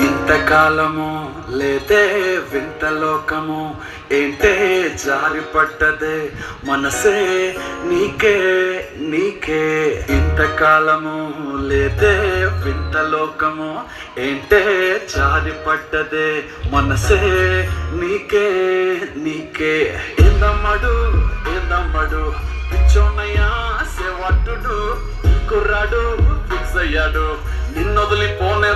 ఇంతకాలము లేదే వింత లోకము ఏంటే జారి పట్టదే మనసే నీకే నీకే. ఇంతకాలము లేదే వింత లోకము ఏంటే జారి పట్టదే మనసే నీకే నీకే. ఏందమ్మడు ఏందమ్మడు పిచ్చోనయ్యా సేవట్టుడు కుర్రాడు ఫిక్స్ అయ్యాడు నిన్నొదిలి పోనే